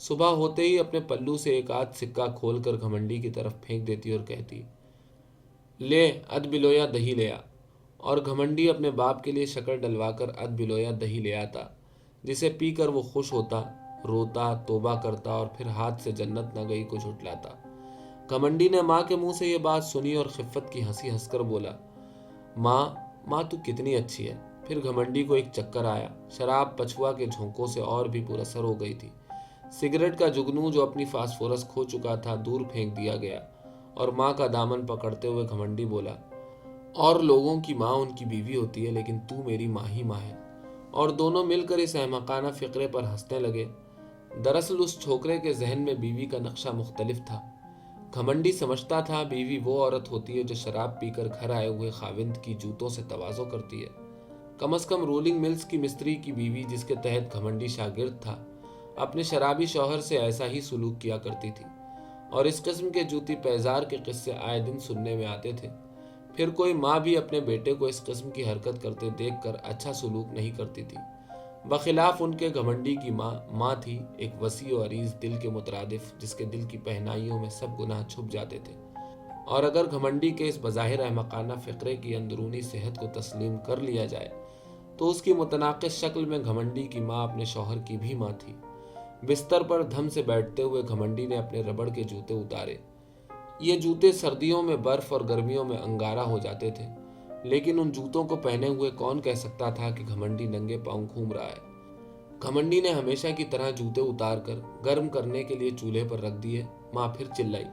صبح ہوتے ہی اپنے پلو سے ایک آدھ سکہ کھول کر گھمنڈی کی طرف پھینک دیتی اور کہتی، لے اد بلویا دہی لے آ، اور گھمنڈی اپنے باپ کے لیے شکر ڈلوا کر اد بلویا دہی لے آتا، جسے پی کر وہ خوش ہوتا، روتا، توبہ کرتا اور پھر ہاتھ سے جنت نہ گئی کو جھٹلاتا۔ گھمنڈی نے ماں کے منہ سے یہ بات سنی اور خفت کی ہنسی ہنس کر بولا، ماں ماں تو کتنی اچھی ہے۔ پھر گھمنڈی کو ایک چکر آیا، شراب پچھوا کے جھونکوں سے اور بھی پر اثر ہو گئی تھی۔ سگریٹ کا جگنو جو اپنی فاسفورس کھو چکا تھا دور پھینک دیا گیا، اور ماں کا دامن پکڑتے ہوئے گھمنڈی بولا، اور لوگوں کی ماں ان کی بیوی ہوتی ہے لیکن تو میری ماں ہی ماں ہے۔ اور دونوں مل کر اس احمقانہ فقرے پر ہنسنے لگے۔ دراصل اس چھوکرے کے ذہن میں بیوی کا نقشہ مختلف تھا۔ گھمنڈی سمجھتا تھا بیوی وہ عورت ہوتی ہے جو شراب پی کر گھر آئے ہوئے خاوند کی جوتوں سے تواضع کرتی ہے۔ کم از کم رولنگ ملز کی مستری کی بیوی جس کے تحت گھمنڈی شاگرد تھا، اپنے شرابی شوہر سے ایسا ہی سلوک کیا کرتی تھی، اور اس قسم کے جوتی پیزار کے قصے آئے دن سننے میں آتے تھے۔ پھر کوئی ماں بھی اپنے بیٹے کو اس قسم کی حرکت کرتے دیکھ کر اچھا سلوک نہیں کرتی تھی۔ بخلاف ان کے گھمنڈی کی ماں تھی ایک وسیع و عریض دل کے مترادف، جس کے دل کی پہنائیوں میں سب گناہ چھپ جاتے تھے۔ اور اگر گھمنڈی کے اس بظاہر احمقانہ فقرے کی اندرونی صحت کو تسلیم کر لیا جائے تو اس کی متناقض شکل میں گھمنڈی کی ماں اپنے شوہر کی بھی ماں تھی۔ بستر پر دھم سے بیٹھتے ہوئے گھمنڈی نے اپنے ربڑ کے جوتے اتارے۔ یہ جوتے سردیوں میں برف اور گرمیوں میں انگارہ ہو جاتے تھے، لیکن ان جوتوں کو پہنے ہوئے کون کہہ سکتا تھا کہ گھمنڈی ننگے پاؤں گھوم رہا ہے۔ گھمنڈی نے ہمیشہ کی طرح جوتے اتار کر گرم کرنے کے لیے چولہے پر رکھ دیے۔ ماں پھر چلائی،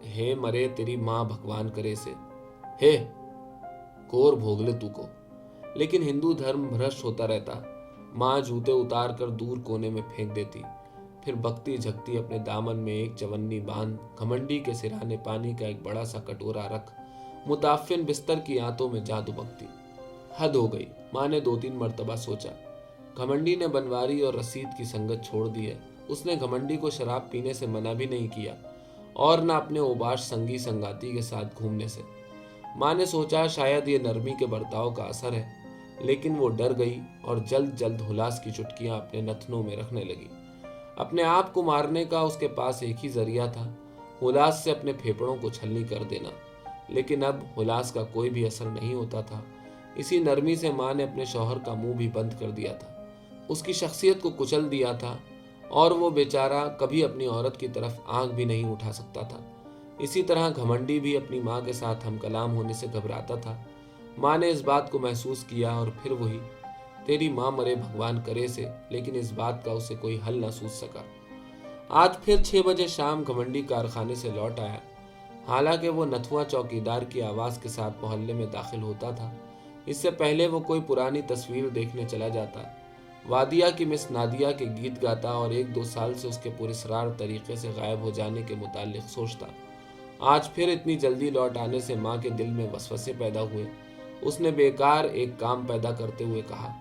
ہے مرے تیری ماں بھگوان کرے سے، ہے گور بھوگلے تو کو۔ لیکن ہندو دھرم بھرشٹ ہوتا رہتا۔ ماں جوتے اتار کر دور کونے میں پھینک دیتی، پھر بکتی جھکتی اپنے دامن میں ایک چونی باندھ گھمنڈی کے سرانے پانی کا ایک بڑا سا کٹورا رکھ متعفن بستر کی آنتوں میں جا دبکتی۔ حد ہو گئی، ماں نے 2-3 مرتبہ سوچا۔ گھمنڈی نے بنواری اور رسید کی سنگت چھوڑ دی ہے۔ اس نے گھمنڈی کو شراب پینے سے منع بھی نہیں کیا، اور نہ اپنے اوباش سنگی سنگاتی کے ساتھ گھومنے سے۔ ماں نے سوچا شاید یہ نرمی کے برتاؤ کا اثر ہے، لیکن وہ ڈر گئی اور جلد جلد ہلاس کی چٹکیاں اپنے نتنوں میں رکھنے لگی۔ اپنے آپ کو مارنے کا اس کے پاس ایک ہی ذریعہ تھا، ہلاس سے اپنے پھیپڑوں کو چھلنی کر دینا، لیکن اب ہلاس کا کوئی بھی اثر نہیں ہوتا تھا۔ اسی نرمی سے ماں نے اپنے شوہر کا منہ بھی بند کر دیا تھا، اس کی شخصیت کو کچل دیا تھا، اور وہ بیچارہ کبھی اپنی عورت کی طرف آنکھ بھی نہیں اٹھا سکتا تھا۔ اسی طرح گھمنڈی بھی اپنی ماں کے ساتھ ہم کلام ہونے سے گھبراتا تھا۔ ماں نے اس بات کو محسوس کیا اور پھر وہی تیری ماں مرے بھگوان کرے سے، لیکن اس بات کا اسے کوئی حل نہ سوچ سکا۔ آج پھر 6 بجے شام گھمنڈی کارخانے سے لوٹ آیا۔ حالانکہ وہ نتھوا چوکیدار کی آواز کے ساتھ محلے میں داخل ہوتا تھا، اس سے پہلے وہ کوئی پرانی تصویر دیکھنے چلا جاتا، وادیہ کی مس نادیہ کے گیت گاتا اور 1-2 سال سے اس کے پراسرار طریقے سے غائب ہو جانے کے متعلق سوچتا۔ آج پھر اتنی جلدی لوٹ آنے سے ماں کے دل میں وسوسے پیدا ہوئے۔ اس نے بیکار ایک کام پیدا کرتے ہوئے کہا،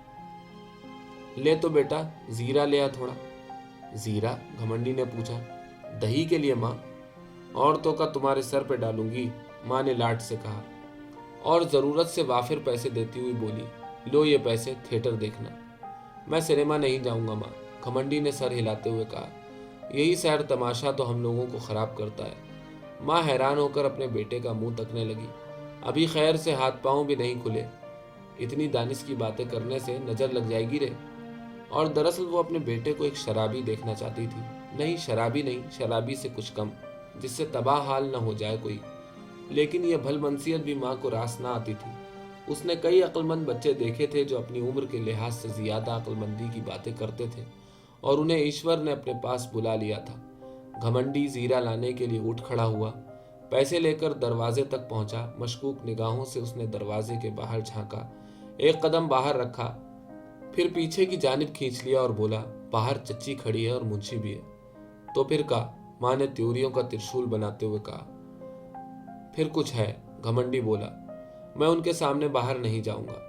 لے تو بیٹا زیرہ لے آ تھوڑا۔ زیرہ؟ گھمنڈی نے پوچھا۔ دہی کے لیے ماں، عورتوں کا تمہارے سر پہ ڈالوں گی، ماں نے لاٹ سے کہا، اور ضرورت سے وافر پیسے دیتی ہوئی بولی، لو یہ پیسے، تھیٹر دیکھنا۔ میں سنیما نہیں جاؤں گا ماں، گھمنڈی نے سر ہلاتے ہوئے کہا، یہی سیر تماشا تو ہم لوگوں کو خراب کرتا ہے۔ ماں حیران ہو کر اپنے بیٹے کا منہ تکنے لگی۔ ابھی خیر سے ہاتھ پاؤں بھی نہیں کھلے، اتنی دانش کی باتیں کرنے سے نظر لگ جائے گی رے۔ اور دراصل وہ اپنے بیٹے کو ایک شرابی دیکھنا چاہتی تھی، نہیں شرابی نہیں، شرابی سے کچھ کم، جس سے تباہ حال نہ ہو جائے کوئی۔ لیکن یہ بھل منصیت بھی ماں کو راس نہ آتی تھی۔ اس نے کئی عقل مند بچے دیکھے تھے جو اپنی عمر کے لحاظ سے زیادہ عقل مندی کی باتیں کرتے تھے، اور انہیں ایشور نے اپنے پاس بلا لیا تھا۔ گھمنڈی زیرہ لانے کے لیے اٹھ کھڑا ہوا، پیسے لے کر دروازے تک پہنچا۔ مشکوک نگاہوں سے اس نے دروازے کے باہر جھانکا، ایک قدم باہر رکھا، پھر پیچھے کی جانب کھینچ لیا اور بولا، باہر چچی کھڑی ہے اور منشی بھی ہے۔ تو پھر کہا، ماں نے تیوریوں کا ترشول بناتے ہوئے کہا۔ پھر کچھ ہے، گھمنڈی بولا، میں ان کے سامنے باہر نہیں جاؤں گا۔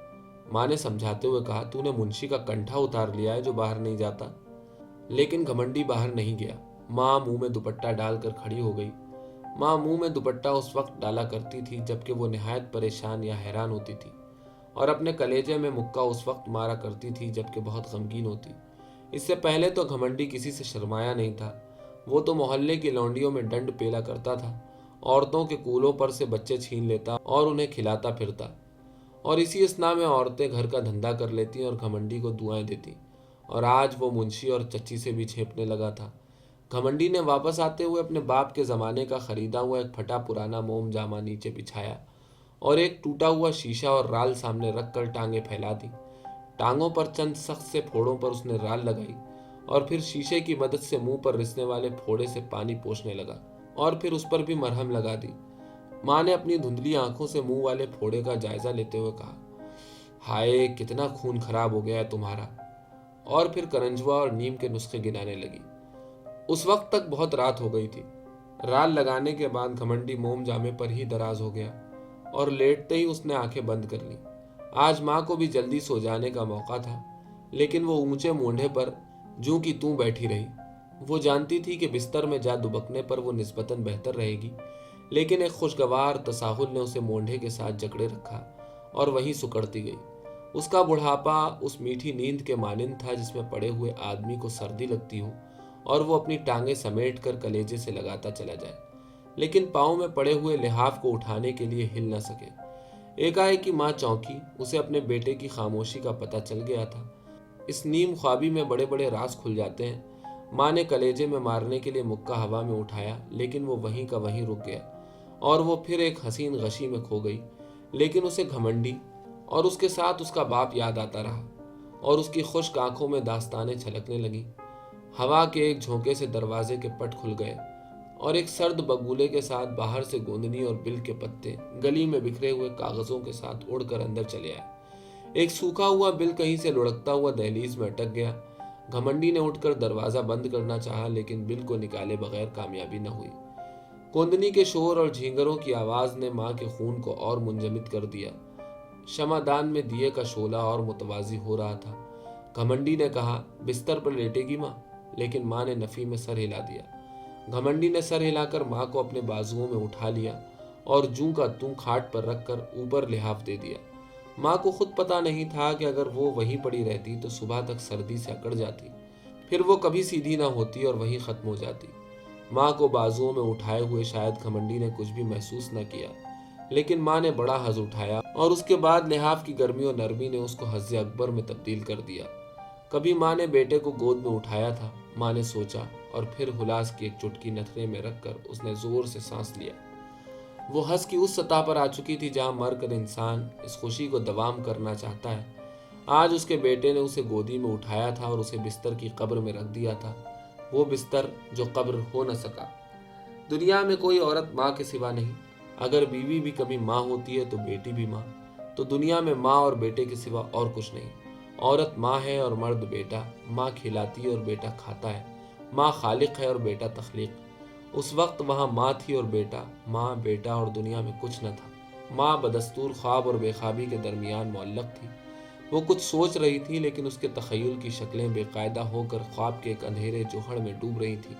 ماں نے سمجھاتے ہوئے کہا، تو نے منشی کا کنٹھا اتار لیا ہے جو باہر نہیں جاتا۔ لیکن گھمنڈی باہر نہیں گیا۔ ماں منہ میں دوپٹہ ڈال کر کھڑی ہو گئی۔ ماں منہ میں دوپٹہ اس وقت ڈالا کرتی تھی جبکہ وہ نہایت پریشان یا حیران ہوتی تھی، اور اپنے کلیجے میں مکہ اس وقت مارا کرتی تھی جبکہ بہت غمگین ہوتی۔ اس سے پہلے تو گھمنڈی کسی سے شرمایا نہیں تھا۔ وہ تو محلے کی لونڈیوں میں ڈنڈ پیلا کرتا تھا، عورتوں کے کولوں پر سے بچے چھین لیتا اور انہیں کھلاتا پھرتا، اور اسی اثنا میں عورتیں گھر کا دھندا کر لیتی اور گھمنڈی کو دعائیں دیتی، اور آج وہ منشی اور چچی سے بھی چھیپنے لگا تھا۔ گھمنڈی نے واپس آتے ہوئے اپنے باپ کے زمانے کا خریدا ہوا ایک پھٹا پرانا موم جامہ نیچے بچھایا اور ایک ٹوٹا ہوا شیشہ اور رال سامنے رکھ کر ٹانگیں پھیلا دی۔ ٹانگوں پر چند سخت سے پھوڑوں پر اس نے رال لگائی اور پھر شیشے کی مدد سے منہ پر رسنے والے پھوڑے سے پانی پوچھنے لگا اور پھر اس پر بھی مرہم لگا دی۔ ماں نے اپنی دھندلی آنکھوں سے منہ والے پھوڑے کا جائزہ لیتے ہوئے کہا، ہائے کتنا خون خراب ہو گیا ہے تمہارا، اور پھر کرنجوا اور نیم کے نسخے گنانے لگی۔ اس وقت تک بہت رات ہو گئی تھی۔ رال لگانے کے بعد گھمنڈی موم جامے پر ہی دراز ہو گیا اور لیٹتے ہی اس نے آنکھیں بند کر لی۔ آج ماں کو بھی جلدی سو جانے کا موقع تھا، لیکن وہ اونچے مونڈھے پر جوں کی توں بیٹھی رہی۔ وہ جانتی تھی کہ بستر میں جا دبکنے پر وہ نسبتاً بہتر رہے گی، لیکن ایک خوشگوار تساہل نے اسے مونڈھے کے ساتھ جکڑے رکھا اور وہیں سکڑتی گئی۔ اس کا بڑھاپا اس میٹھی نیند کے مانند تھا جس میں پڑے ہوئے آدمی کو سردی لگتی ہو اور وہ اپنی ٹانگیں سمیٹ کر کلیجے سے لگاتا چلا جائے، لیکن پاؤں میں پڑے ہوئے لحاف کو اٹھانے کے لیے ہل نہ سکے۔ ایک ماں چونکی، اسے اپنے بیٹے کی خاموشی کا پتہ چل گیا تھا۔ اس نیم خوابی میں بڑے بڑے راز کھل جاتے ہیں۔ ماں نے کلیجے میں مارنے کے لیے مکہ ہوا میں اٹھایا، لیکن وہ وہیں کا وہیں رک گیا اور وہ پھر ایک حسین غشی میں کھو گئی۔ لیکن اسے گھمنڈی اور اس کے ساتھ اس کا باپ یاد آتا رہا، اور اس کی خشک آنکھوں میں داستانیں چھلکنے لگیں۔ ہوا کے ایک جھونکے سے دروازے کے پٹ کھل گئے اور ایک سرد بگولے کے ساتھ باہر سے گوندنی اور بل کے پتے گلی میں بکھرے ہوئے کاغذوں کے ساتھ اڑ کر اندر چلے آئے۔ ایک سوکھا ہوا بل کہیں سے لڑکتا ہوا دہلیز میں اٹک گیا۔ گھمنڈی نے اٹھ کر دروازہ بند کرنا چاہا، لیکن بل کو نکالے بغیر کامیابی نہ ہوئی۔ کوندنی کے شور اور جھینگروں کی آواز نے ماں کے خون کو اور منجمد کر دیا۔ شمع دان میں دیے کا شعلہ اور متوازی ہو رہا تھا۔ گھمنڈی نے کہا، بستر پر لیٹے گی ماں؟ لیکن ماں نے نفی میں سر ہلا دیا۔ گھمنڈی نے سر ہلا کر ماں کو اپنے بازوؤں میں اٹھا لیا اور جوں کا توں کھاٹ پر رکھ کر اوپر لحاف دے دیا۔ ماں کو خود پتا نہیں تھا کہ اگر وہ وہیں پڑی رہتی تو صبح تک سردی سے اکڑ جاتی، پھر وہ کبھی سیدھی نہ ہوتی اور وہیں ختم ہو جاتی۔ ماں کو بازوؤں میں اٹھائے ہوئے شاید گھمنڈی نے کچھ بھی محسوس نہ کیا، لیکن ماں نے بڑا حظ اٹھایا اور اس کے بعد لحاف کی گرمی اور نرمی نے اس کو حظ اکبر میں تبدیل کر دیا۔ کبھی ماں نے بیٹے کو گود میں اٹھایا تھا، ماں نے سوچا، اور پھر ہلاس کی ایک چٹکی نتھرے میں رکھ کر اس نے زور سے سانس لیا۔ وہ حظ کی اس سطح پر آ چکی تھی جہاں مر کر انسان اس خوشی کو دوام کرنا چاہتا ہے۔ آج اس کے بیٹے نے اسے گودی میں اٹھایا تھا اور اسے بستر کی قبر میں رکھ دیا تھا، وہ بستر جو قبر ہو نہ سکا۔ دنیا میں کوئی عورت ماں کے سوا نہیں۔ اگر بیوی بھی کبھی ماں ہوتی ہے تو بیٹی بھی ماں۔ تو دنیا میں ماں اور بیٹے کے سوا اور کچھ نہیں۔ عورت ماں ہے اور مرد بیٹا۔ ماں کھلاتی ہے اور بیٹا کھاتا ہے۔ ماں خالق ہے اور بیٹا تخلیق۔ اس وقت وہاں ماں تھی اور بیٹا، ماں بیٹا اور دنیا میں کچھ نہ تھا۔ ماں بدستور خواب اور بے خوابی کے درمیان معلق تھی۔ وہ کچھ سوچ رہی تھی، لیکن اس کے تخیل کی شکلیں بے قاعدہ ہو کر خواب کے ایک اندھیرے جوہر میں ڈوب رہی تھی۔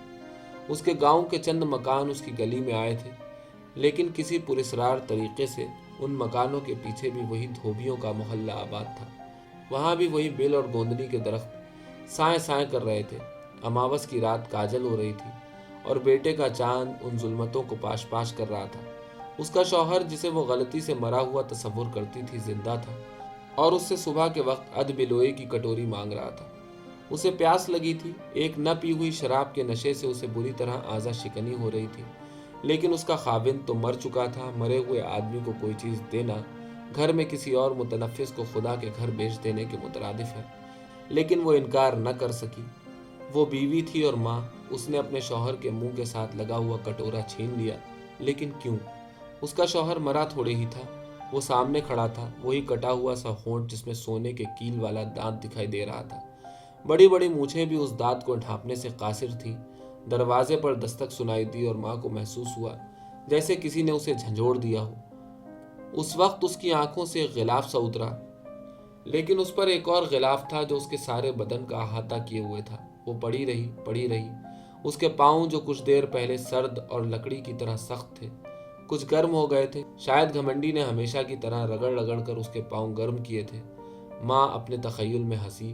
اس کے گاؤں کے چند مکان اس کی گلی میں آئے تھے، لیکن کسی پراسرار طریقے سے ان مکانوں کے پیچھے بھی وہی دھوبیوں کا محلہ آباد تھا۔ وہاں بھی وہی بل اور گوندنی کے درخت سائیں سائیں کر رہے تھے۔ اماوس کی رات کاجل ہو رہی تھی اور بیٹے کا چاند ان ظلمتوں کو پاش پاش کر رہا تھا۔ اس کا شوہر، جسے وہ غلطی سے مرا ہوا تصور کرتی تھی، زندہ تھا اور اس سے صبح کے وقت ادبلوئے کی کٹوری مانگ رہا تھا۔ اسے پیاس لگی تھی۔ ایک نہ پی ہوئی شراب کے نشے سے اسے بری طرح آذا شکنی ہو رہی تھی، لیکن اس کا خاوند تو مر چکا تھا۔ مرے ہوئے آدمی کو کوئی چیز دینا گھر میں کسی اور متنفس کو خدا کے گھر بھیج دینے کے مترادف ہے، لیکن وہ انکار نہ کر سکی۔ وہ بیوی تھی اور ماں۔ اس نے اپنے شوہر کے منہ کے ساتھ لگا ہوا کٹورا چھین لیا، لیکن کیوں؟ اس کا شوہر مرا تھوڑے ہی تھا۔ وہ سامنے کھڑا تھا، وہی کٹا ہوا سا ہونٹ جس میں سونے کے کیل والا دانت دکھائی دے رہا تھا۔ بڑی بڑی مونچھیں بھی اس دانت کو ڈھانپنے سے قاصر تھیں۔ دروازے پر دستک سنائی دی اور ماں کو محسوس ہوا جیسے کسی نے اسے جھنجھوڑ دیا ہو۔ اس وقت اس کی آنکھوں سے ایک غلاف سا اترا، لیکن اس پر ایک اور غلاف تھا جو اس کے سارے بدن کا احاطہ کیے ہوئے تھا۔ وہ پڑی رہی۔ اس کے پاؤں جو کچھ دیر پہلے سرد اور لکڑی کی طرح سخت تھے، کچھ گرم ہو گئے تھے۔ شاید گھمنڈی نے ہمیشہ کی طرح رگڑ رگڑ کر اس کے پاؤں گرم کیے تھے۔ ماں اپنے تخیل میں ہنسی۔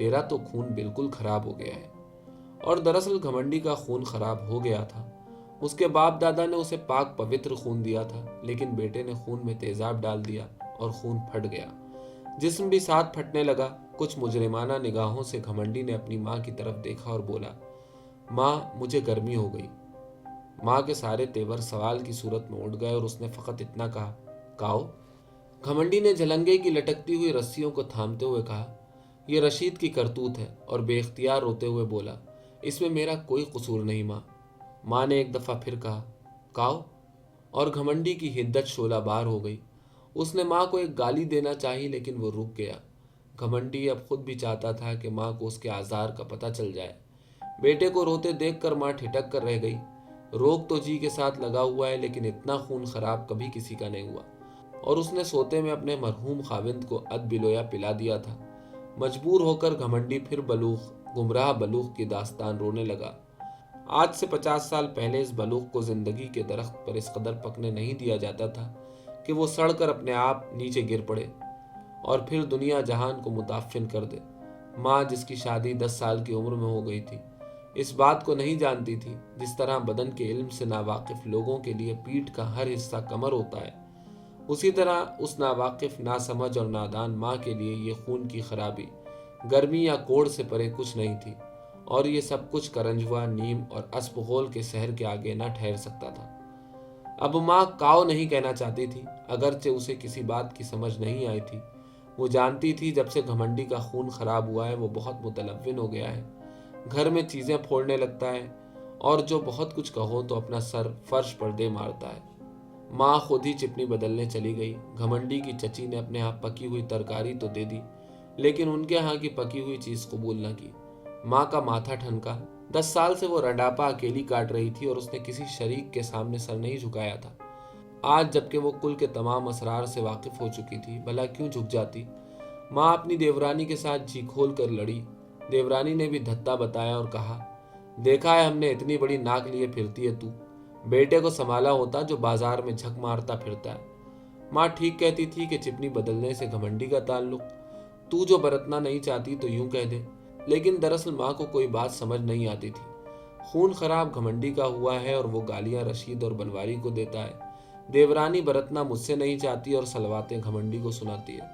تیرا تو خون بالکل خراب ہو گیا ہے۔ اور دراصل گھمنڈی کا خون خراب ہو گیا تھا۔ اس کے باپ دادا نے اسے پاک پوتر خون دیا تھا، لیکن بیٹے نے خون میں تیزاب ڈال دیا اور خون پھٹ گیا۔ جسم بھی ساتھ پھٹنے لگا۔ کچھ مجرمانہ نگاہوں سے گھمنڈی نے اپنی ماں کی طرف دیکھا اور بولا، ماں مجھے گرمی ہو گئی۔ ماں کے سارے تیور سوال کی صورت میں اٹھ گئے اور اس نے فقط اتنا کہا، کاؤ؟ گھمنڈی نے جلنگے کی لٹکتی ہوئی رسیوں کو تھامتے ہوئے کہا، یہ رشید کی کرتوت ہے، اور بے اختیار روتے ہوئے بولا، اس میں میرا کوئی قصور نہیں ماں۔ ماں نے ایک دفعہ پھر کہا، کاؤ؟ اور گھمنڈی کی حدت شعلہ بار ہو گئی۔ اس نے ماں کو ایک گالی دینا چاہی لیکن وہ رک گیا۔ گھمنڈی اب خود بھی چاہتا تھا کہ ماں کو اس کے آزار کا پتہ چل جائے۔ بیٹے کو روتے دیکھ کر ماں ٹھٹک کر رہ گئی۔ روگ تو جی کے ساتھ لگا ہوا ہے، لیکن اتنا خون خراب کبھی کسی کا نہیں ہوا، اور اس نے سوتے میں اپنے مرحوم خاوند کو اد بلویا پلا دیا تھا۔ مجبور ہو کر گھمنڈی پھر گمراہ بلوغ کی داستان رونے لگا۔ آج سے 50 سال پہلے اس بلوغ کو زندگی کے درخت پر اس قدر پکنے نہیں دیا جاتا تھا کہ وہ سڑ کر اپنے آپ نیچے گر پڑے اور پھر دنیا جہان کو متعفن کر دے۔ ماں جس کی شادی 10 سال کی عمر میں ہو گئی تھی، اس بات کو نہیں جانتی تھی جس طرح بدن کے علم سے ناواقف لوگوں کے لیے پیٹھ کا ہر حصہ کمر ہوتا ہے، اسی طرح اس ناواقف، ناسمجھ اور نادان ماں کے لیے یہ خون کی خرابی گرمی یا کوڑ سے پرے کچھ نہیں تھی، اور یہ سب کچھ کرنجوا، نیم اور اسپغول کے سحر کے آگے نہ ٹھہر سکتا تھا۔ اب ماں کاؤ نہیں کہنا چاہتی تھی، اگرچہ اسے کسی بات کی سمجھ نہیں آئی تھی۔ وہ جانتی تھی جب سے گھمنڈی کا خون خراب ہوا ہے وہ بہت متلون ہو گیا ہے، گھر میں چیزیں پھوڑنے لگتا ہے، اور جو بہت کچھ کہو تو اپنا سر فرش پر دے مارتا ہے۔ ماں خود ہی چپنی بدلنے چلی گئی۔ گھمنڈی کی چچی نے اپنے ہاں پکی ہوئی ترکاری تو دے دی، لیکن ان کے ہاں کی پکی ہوئی چیز قبول نہ کی۔ ماں کا ماتھا ٹھنکا۔ 10 سال سے وہ رڈاپا اکیلی کاٹ رہی تھی اور اس نے کسی شریک کے سامنے سر نہیں جھکایا تھا۔ آج جبکہ وہ کل کے تمام اسرار سے واقف ہو چکی تھی، بھلا کیوں جھک جاتی؟ ماں اپنی دیورانی کے ساتھ جی کھول کر لڑی۔ دیورانی نے بھی دھتا بتایا اور کہا، دیکھا ہے ہم نے، اتنی بڑی ناک لیے پھرتی ہے تو، بیٹے کو سنبھالا ہوتا جو بازار میں جھک مارتا پھرتا ہے۔ ماں ٹھیک کہتی تھی کہ چپنی بدلنے سے گھمنڈی کا تعلق، تو جو برتنا نہیں چاہتی تو یوں کہہ دے، لیکن دراصل ماں کو کوئی بات سمجھ نہیں آتی تھی۔ خون خراب گھمنڈی کا ہوا ہے اور وہ گالیاں رشید اور بنواری کو دیتا ہے۔ دیورانی برتنا مجھ سے نہیں چاہتی اور سلواتیں گھمنڈی کو سناتی ہے،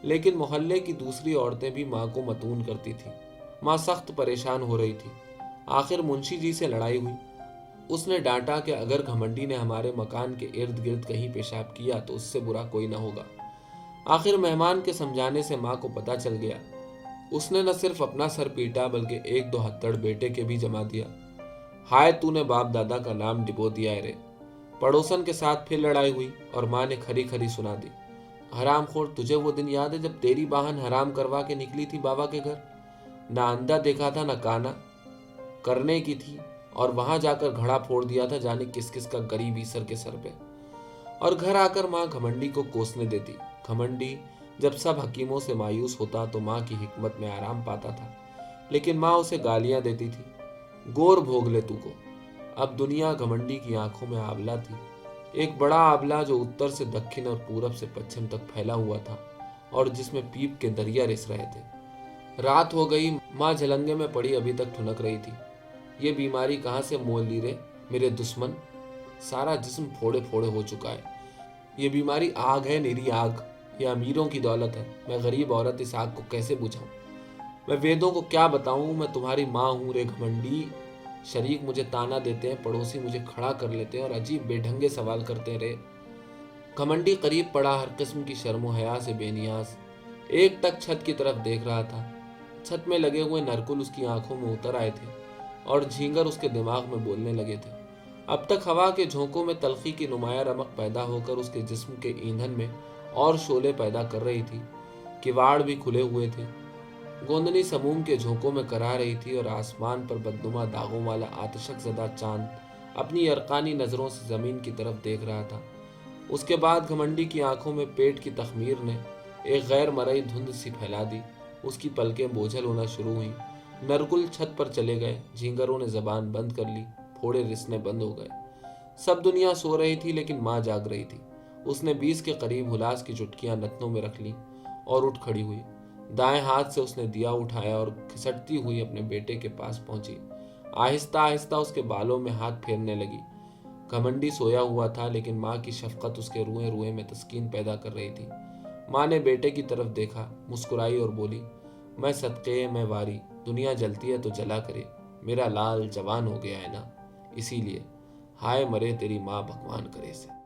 لیکن محلے کی دوسری عورتیں بھی ماں کو متون کرتی تھیں۔ ماں سخت پریشان ہو رہی تھی۔ آخر منشی جی سے لڑائی ہوئی۔ اس نے ڈانٹا کہ اگر گھمنڈی نے ہمارے مکان کے ارد گرد کہیں پیشاب کیا تو اس سے برا کوئی نہ ہوگا۔ آخر مہمان کے سمجھانے سے ماں کو پتہ چل گیا۔ اس نے نہ صرف اپنا سر پیٹا بلکہ 1-2 ہتھڑ بیٹے کے بھی جما دیا۔ ہائے تو نے باپ دادا کا نام ڈبو دیا ہے رے۔ پڑوسن کے ساتھ پھر لڑائی ہوئی اور ماں نے کھری کھری سنا دی، حرام خور، تجھے وہ دن یاد ہے جب تیری باہن حرام کروا کے نکلی تھی بابا کے گھر؟ نہ اندھا دیکھا تھا نہ کانا کرنے کی تھی، اور وہاں جا کر گھڑا پھوڑ دیا تھا جانے کس کس کا غریب سر کے سر پہ۔ اور گھر آ کر ماں گھمنڈی کو کوسنے دیتی۔ گھمنڈی جب سب حکیموں سے مایوس ہوتا تو ماں کی حکمت میں آرام پاتا تھا، لیکن ماں اسے گالیاں دیتی تھی، گور بھوگ لے تو کو۔ اب دنیا گھمنڈی کی آنکھوں میں آبلہ تھی، ایک بڑا آبلہ جو اتر سے دکھن اور پورب سے پچھم تک پھیلا ہوا تھا اور جس میں پیپ کے دریا رس رہے تھے۔ رات ہو گئی، ماں جھلنگے میں پڑی ابھی تک ٹھنک رہی تھی۔ یہ بیماری کہاں سے مول لی رے میرے دشمن؟ سارا جسم پھوڑے پھوڑے ہو چکا ہے۔ یہ بیماری آگ ہے، نیری آگ، یہ امیروں کی دولت ہے۔ میں غریب عورت اس آگ کو کیسے بجھاؤں؟ میں ویدوں کو کیا بتاؤں؟ میں تمہاری ماں ہوں رے گھمنڈی۔ شریک مجھے تانا دیتے ہیں، پڑوسی مجھے کھڑا کر لیتے ہیں اور عجیب بے ڈھنگے سوال کرتے ہیں رے۔ گھمنڈی قریب پڑا، ہر قسم کی شرم و حیا سے بے نیاز، ایک تک چھت کی طرف دیکھ رہا تھا۔ چھت میں لگے ہوئے نرکل اس کی آنکھوں میں اتر آئے تھے اور جھینگر اس کے دماغ میں بولنے لگے تھے۔ اب تک ہوا کے جھونکوں میں تلخی کی نمایاں رمق پیدا ہو کر اس کے جسم کے ایندھن میں اور شعلے پیدا کر رہی تھی۔ کواڑ بھی کھلے ہوئے تھے، گوندنی سموم کے جھونکوں میں کرا رہی تھی اور آسمان پر بدنما داغوں والا آتشک زدہ چاند اپنی یرقانی نظروں سے زمین کی طرف دیکھ رہا تھا۔ اس کے بعد گھمنڈی کی آنکھوں میں پیٹ کی تخمیر نے ایک غیر مرئی دھند سی پھیلا دی۔ اس کی پلکیں بوجھل ہونا شروع ہوئیں۔ نرگل چھت پر چلے گئے، جھینگروں نے زبان بند کر لی، پھوڑے رسنے بند ہو گئے۔ سب دنیا سو رہی تھی لیکن ماں جاگ رہی تھی۔ اس نے 20 کے قریب ہلاس کی چٹکیاں نتنوں میں رکھ لیں اور اٹھ کھڑی ہوئی۔ دائیں ہاتھ سے اس نے دیا اٹھایا اور کھسٹتی ہوئی اپنے بیٹے کے پاس پہنچی۔ آہستہ آہستہ اس کے بالوں میں ہاتھ پھیرنے لگی۔ گھمنڈی سویا ہوا تھا، لیکن ماں کی شفقت اس کے روئے روئے میں تسکین پیدا کر رہی تھی۔ ماں نے بیٹے کی طرف دیکھا، مسکرائی اور بولی، میں صدقے میں واری، دنیا جلتی ہے تو جلا کرے، میرا لال جوان ہو گیا ہے نا، اسی لیے ہائے مرے تیری ماں بھگوان کرے سے۔